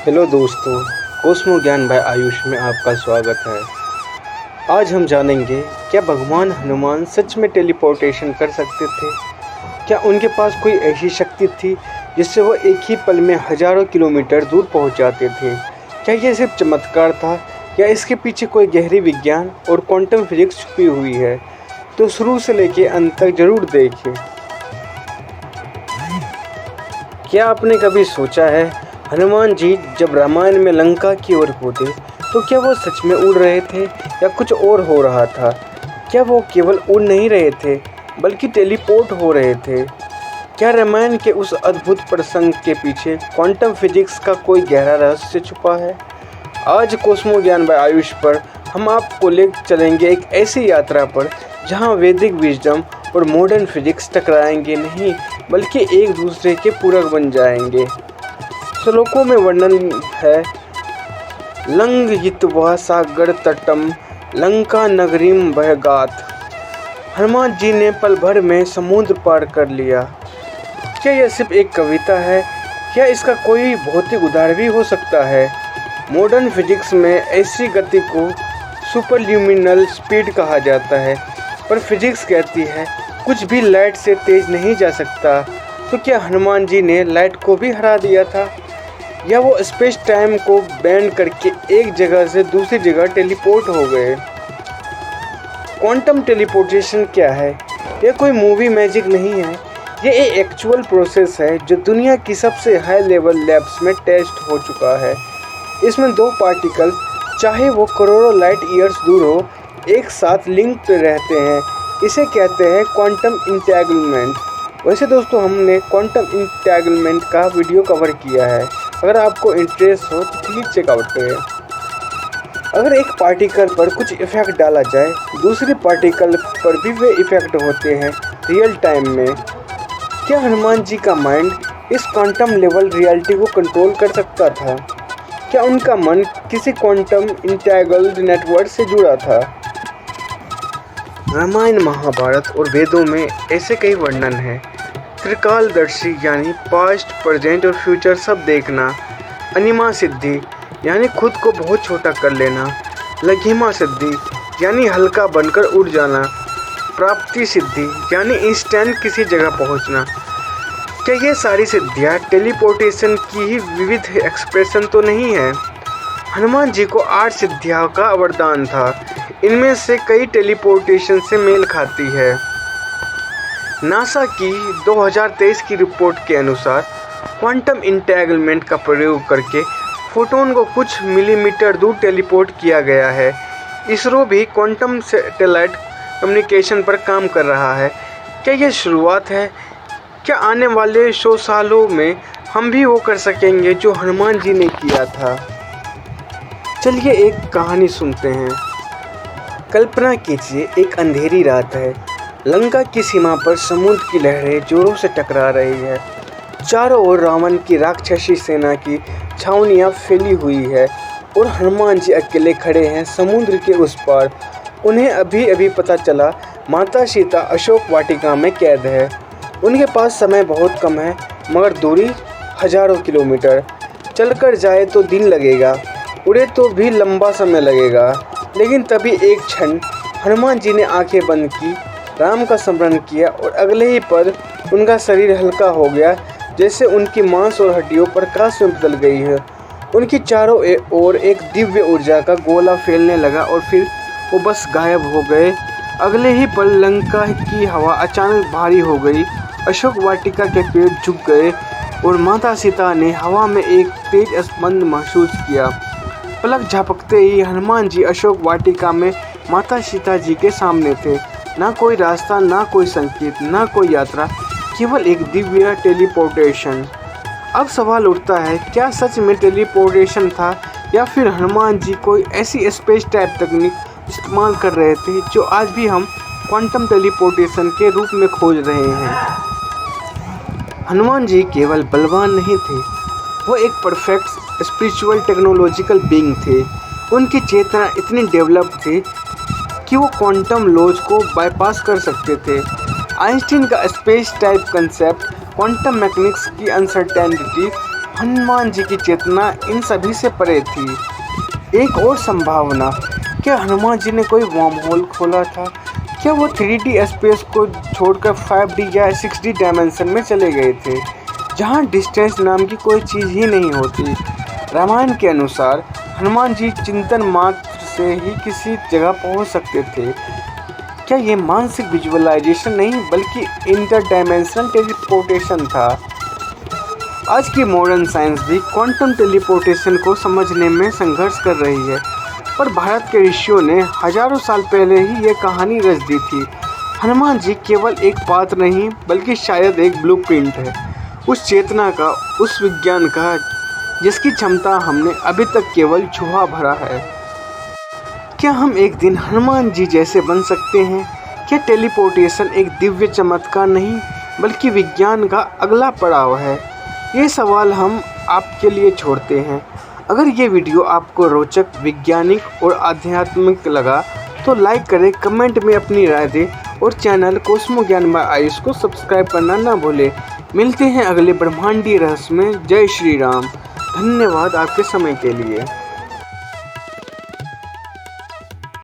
Hello दोस्तों, Cosmo ज्ञान bye Ayush में आपका स्वागत है। आज हम जानेंगे क्या भगवान हनुमान सच में टेलीपोर्टेशन कर सकते थे। क्या उनके पास कोई ऐसी शक्ति थी जिससे वो एक ही पल में हजारों किलोमीटर दूर पहुंच जाते थे। क्या ये सिर्फ चमत्कार था या इसके पीछे कोई गहरी विज्ञान और क्वांटम फिजिक्स छुपी हुई है। तो शुरू से लेकर अंत तक जरूर देखें। क्या आपने कभी सोचा है, हनुमान जी जब रामायण में लंका की ओर कूदे तो क्या वो सच में उड़ रहे थे या कुछ और हो रहा था। क्या वो केवल उड़ नहीं रहे थे बल्कि टेलीपोर्ट हो रहे थे। क्या रामायण के उस अद्भुत प्रसंग के पीछे क्वांटम फिजिक्स का कोई गहरा रहस्य छुपा है। आज कोस्मो ज्ञान बाय आयुष पर हम आपको ले चलेंगे एक ऐसी यात्रा पर जहां वैदिक विजडम और मॉडर्न फिजिक्स टकराएंगे नहीं बल्कि एक दूसरे के पूरक बन जाएंगे। श्लोकों में वर्णन है, लंघयित्वा सागर तटम लंका नगरीम बहगात। हनुमान जी ने पल भर में समुद्र पार कर लिया। क्या यह सिर्फ एक कविता है? क्या इसका कोई भौतिक उदाहरण भी हो सकता है? मॉडर्न फिजिक्स में ऐसी गति को सुपरल्यूमिनल स्पीड कहा जाता है, पर फिजिक्स कहती है कुछ भी लाइट से तेज नहीं जा सकता। तो क्या हनुमान जी ने लाइट को भी हरा दिया था, या वो स्पेस टाइम को बेंड करके एक जगह से दूसरी जगह टेलीपोर्ट हो गए। क्वांटम टेलीपोर्टेशन क्या है? यह कोई मूवी मैजिक नहीं है, ये एक एक्चुअल प्रोसेस है जो दुनिया की सबसे हाई लेवल लैब्स में टेस्ट हो चुका है। इसमें दो पार्टिकल्स, चाहे वो करोड़ों लाइट ईयर्स दूर हो, एक साथ लिंक रहते हैं। इसे कहते हैं क्वांटम इंटेंगलमेंट। वैसे दोस्तों, हमने क्वांटम इंटेंगलमेंट का वीडियो कवर किया है, अगर आपको इंटरेस्ट हो तो प्लीज़ चेकआउट करें। अगर एक पार्टिकल पर कुछ इफ़ेक्ट डाला जाए, दूसरी पार्टिकल पर भी वे इफ़ेक्ट होते हैं रियल टाइम में। क्या हनुमान जी का माइंड इस क्वांटम लेवल रियलिटी को कंट्रोल कर सकता था? क्या उनका मन किसी क्वांटम इंटेग्रल्ड नेटवर्क से जुड़ा था? रामायण, महाभारत और वेदों में ऐसे कई वर्णन हैं। त्रिकालदर्शी यानी पास्ट, प्रेजेंट और फ्यूचर सब देखना। अनिमा सिद्धि यानी खुद को बहुत छोटा कर लेना। लघिमा सिद्धि यानी हल्का बनकर उड़ जाना। प्राप्ति सिद्धि यानी इंस्टेंट किसी जगह पहुंचना। क्या ये सारी सिद्धियां टेलीपोर्टेशन की ही विविध एक्सप्रेशन तो नहीं है? हनुमान जी को 8 सिद्धियों का वरदान था। इनमें से कई टेलीपोर्टेशन से मेल खाती है। नासा की 2023 की रिपोर्ट के अनुसार क्वांटम इंटेंगलमेंट का प्रयोग करके फोटोन को कुछ मिलीमीटर दूर टेलीपोर्ट किया गया है। इसरो भी क्वांटम सैटेलाइट कम्युनिकेशन पर काम कर रहा है। क्या ये शुरुआत है? क्या आने वाले 100 सालों में हम भी वो कर सकेंगे जो हनुमान जी ने किया था? चलिए एक कहानी सुनते हैं। कल्पना कीजिए, एक अंधेरी रात है। लंका की सीमा पर समुद्र की लहरें जोरों से टकरा रही है। चारों ओर रावण की राक्षसी सेना की छावनियां फैली हुई है और हनुमान जी अकेले खड़े हैं समुद्र के उस पार। उन्हें अभी अभी पता चला माता सीता अशोक वाटिका में कैद है। उनके पास समय बहुत कम है, मगर दूरी हजारों किलोमीटर। चलकर जाए तो दिन लगेगा, उड़े तो भी लंबा समय लगेगा। लेकिन तभी एक क्षण हनुमान जी ने आंखें बंद की, राम का स्मरण किया और अगले ही पल उनका शरीर हल्का हो गया, जैसे उनकी मांस और हड्डियों प्रकाश में बदल गई है। उनकी चारों ओर एक दिव्य ऊर्जा का गोला फैलने लगा और फिर वो बस गायब हो गए। अगले ही पल लंका की हवा अचानक भारी हो गई। अशोक वाटिका के पेड़ झुक गए और माता सीता ने हवा में एक तेज स्पंद महसूस किया। पलक झपकते ही हनुमान जी अशोक वाटिका में माता सीता जी के सामने थे। ना कोई रास्ता, ना कोई संकेत, ना कोई यात्रा, केवल एक दिव्य टेलीपोर्टेशन। अब सवाल उठता है, क्या सच में टेलीपोर्टेशन था या फिर हनुमान जी कोई ऐसी स्पेस टाइप तकनीक इस्तेमाल कर रहे थे जो आज भी हम क्वांटम टेलीपोर्टेशन के रूप में खोज रहे हैं। हनुमान जी केवल बलवान नहीं थे, वो एक परफेक्ट स्पिरिचुअल टेक्नोलॉजिकल बीइंग थे। उनकी चेतना इतनी डेवलप थी कि वो क्वांटम लॉज को बाईपास कर सकते थे। आइंस्टीन का space type concept, quantum mechanics की अनसर्टेनिटी, हनुमान जी की चेतना इन सभी से परे थी। एक और संभावना, क्या हनुमान जी ने कोई वर्म होल खोला था? क्या वो 3D स्पेस को छोड़कर 5D या 6D डायमेंशन में चले गए थे, जहाँ डिस्टेंस नाम की कोई चीज़ ही नहीं होती? रामायण के अनुसार हनुमान जी चिंतन मात्र से ही किसी जगह पहुँच सकते थे। क्या ये मानसिक विजुअलाइजेशन नहीं बल्कि इंटरडायमेंशनल टेलीपोर्टेशन था? आज की मॉडर्न साइंस भी क्वांटम टेलीपोर्टेशन को समझने में संघर्ष कर रही है, पर भारत के ऋषियों ने हजारों साल पहले ही ये कहानी रच दी थी। हनुमान जी केवल एक पात्र नहीं बल्कि शायद एक ब्लूप्रिंट है, उस चेतना का, उस विज्ञान का जिसकी क्षमता हमने अभी तक केवल छुआ भरा है। क्या हम एक दिन हनुमान जी जैसे बन सकते हैं? क्या टेलीपोर्टेशन एक दिव्य चमत्कार नहीं बल्कि विज्ञान का अगला पड़ाव है? ये सवाल हम आपके लिए छोड़ते हैं। अगर ये वीडियो आपको रोचक, वैज्ञानिक और आध्यात्मिक लगा तो लाइक करें, कमेंट में अपनी राय दें और चैनल कॉस्मो ज्ञान बाय आयुष को सब्सक्राइब करना ना भूलें। मिलते हैं अगले ब्रह्मांडीय रहस्य में। जय श्री राम। धन्यवाद आपके समय के लिए।